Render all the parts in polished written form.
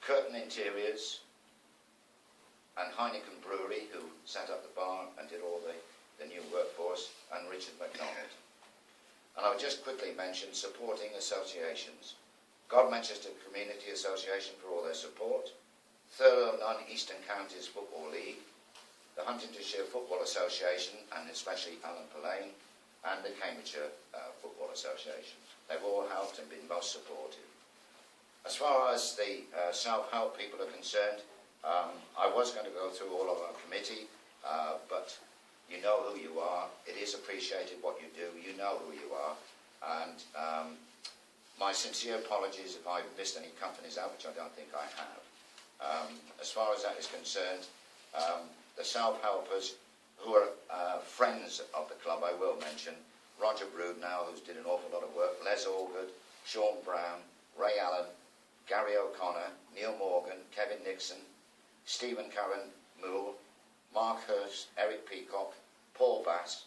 Curtain Interiors, and Heineken Brewery, who set up the bar and did all the new work for us, and Richard MacDonald. And I would just quickly mention supporting associations. Godmanchester Community Association for all their support, Thurlow Nunn Eastern Counties Football League, the Huntingdonshire Football Association, and especially Alan Pillane, and the Cambridgeshire Football Association. They've all helped and been most supportive. As far as the self-help people are concerned, I was going to go through all of our committee, but you know who you are. It is appreciated what you do. You know who you are. And my sincere apologies if I've missed any companies out, which I don't think I have. As far as that is concerned, the self-helpers who are friends of the club, I will mention, Roger Broodnow, who's did an awful lot of work, Les Allgood, Sean Brown, Ray Allen, Gary O'Connor, Neil Morgan, Kevin Nixon, Stephen Curran Moole, Mark Hurst, Eric Peacock, Paul Bass,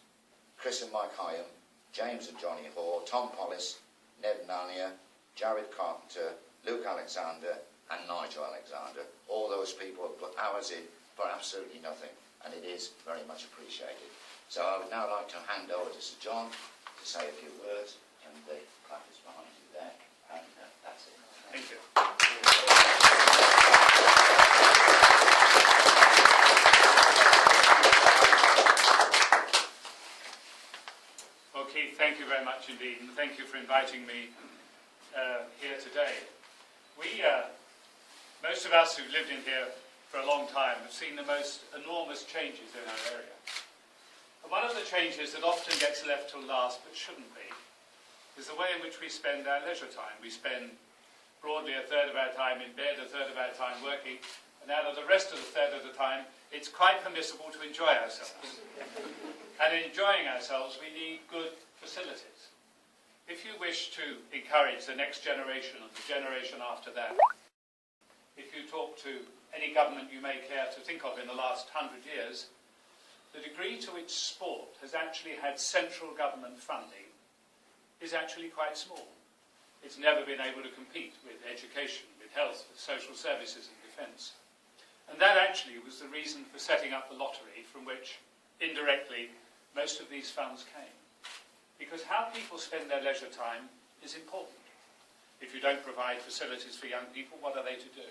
Chris and Mike Hyam, James and Johnny Hoare, Tom Pollis, Ned Nania, Jared Carpenter, Luke Alexander and Nigel Alexander. All those people have put hours in for absolutely nothing, and it is very much appreciated. So I would now like to hand over to Sir John to say a few words, and the clap is behind you there, and that's it. Thank you. Well, Keith, thank you very much indeed, and thank you for inviting me here today. Most of us who've lived in here for a long time have seen the most enormous changes in our area. And one of the changes that often gets left till last, but shouldn't be, is the way in which we spend our leisure time. We spend broadly a third of our time in bed, a third of our time working, and out of the rest of the third of the time, it's quite permissible to enjoy ourselves. And in enjoying ourselves, we need good facilities. If you wish to encourage the next generation and the generation after that, if you talk to any government you may care to think of in the last 100 years, the degree to which sport has actually had central government funding is actually quite small. It's never been able to compete with education, with health, with social services and defence. And that actually was the reason for setting up the lottery from which, indirectly, most of these funds came. Because how people spend their leisure time is important. If you don't provide facilities for young people, what are they to do?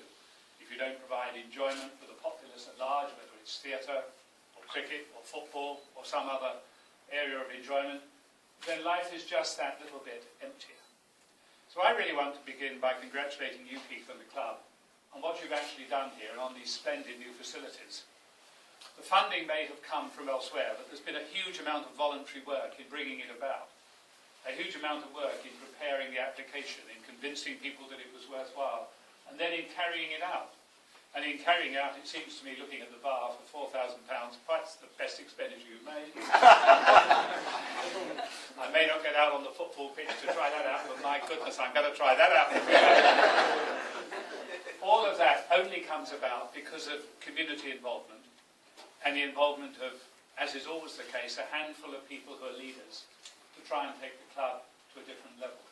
If you don't provide enjoyment for the populace at large, whether it's theatre, or cricket, or football, or some other area of enjoyment, then life is just that little bit emptier. So I really want to begin by congratulating you, Keith, and the club on what you've actually done here and on these splendid new facilities. The funding may have come from elsewhere, but there's been a huge amount of voluntary work in bringing it about, a huge amount of work in preparing the application, in convincing people that it was worthwhile, and then in carrying it out. And in carrying out, it seems to me, looking at the bar for £4,000, quite the best expenditure you've made. I may not get out on the football pitch to try that out, but my goodness, I'm going to try that out. All of that only comes about because of community involvement and the involvement of, as is always the case, a handful of people who are leaders to try and take the club to a different level.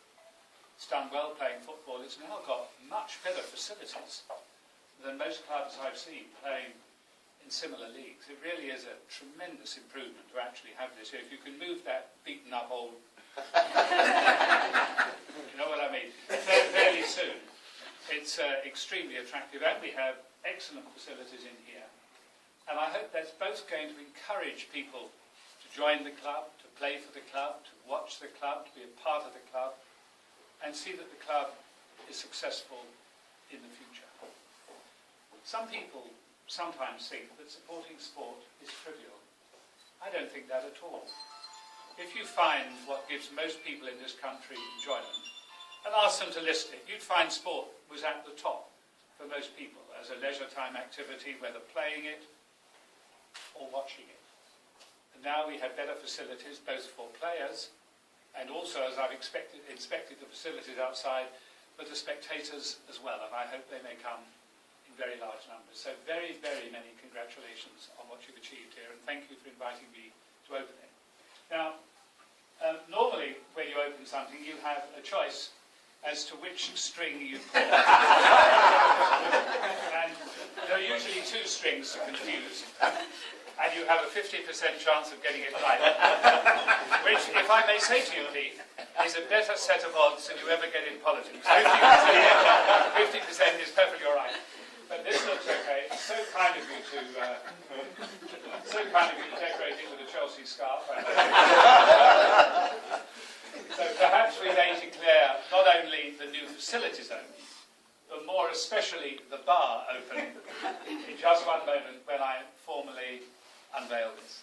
It's done well playing football. It's now got much better facilities than most clubs I've seen playing in similar leagues. It really is a tremendous improvement to actually have this here. If you can move that beaten up old, you know what I mean, fairly soon, it's extremely attractive, and we have excellent facilities in here. And I hope that's both going to encourage people to join the club, to play for the club, to watch the club, to be a part of the club, and see that the club is successful in the future. Some people sometimes think that supporting sport is trivial. I don't think that at all. If you find what gives most people in this country enjoyment, and ask them to list it, you'd find sport was at the top for most people as a leisure time activity, whether playing it or watching it. And now we have better facilities both for players and also, as I've inspected the facilities outside, for the spectators as well, and I hope they may come in very large numbers. So very, very many congratulations on what you've achieved here, and thank you for inviting me to open it. Now, normally when you open something you have a choice as to which string you pull. 50% chance of getting it right. Which, if I may say to you, Pete, is a better set of odds than you ever get in politics. 50% is perfectly all right. But this looks okay. It's so kind of you to decorate it with a Chelsea scarf. So perhaps we may declare not only the new facilities open, but more especially the bar open in just one moment when I formally unveil this.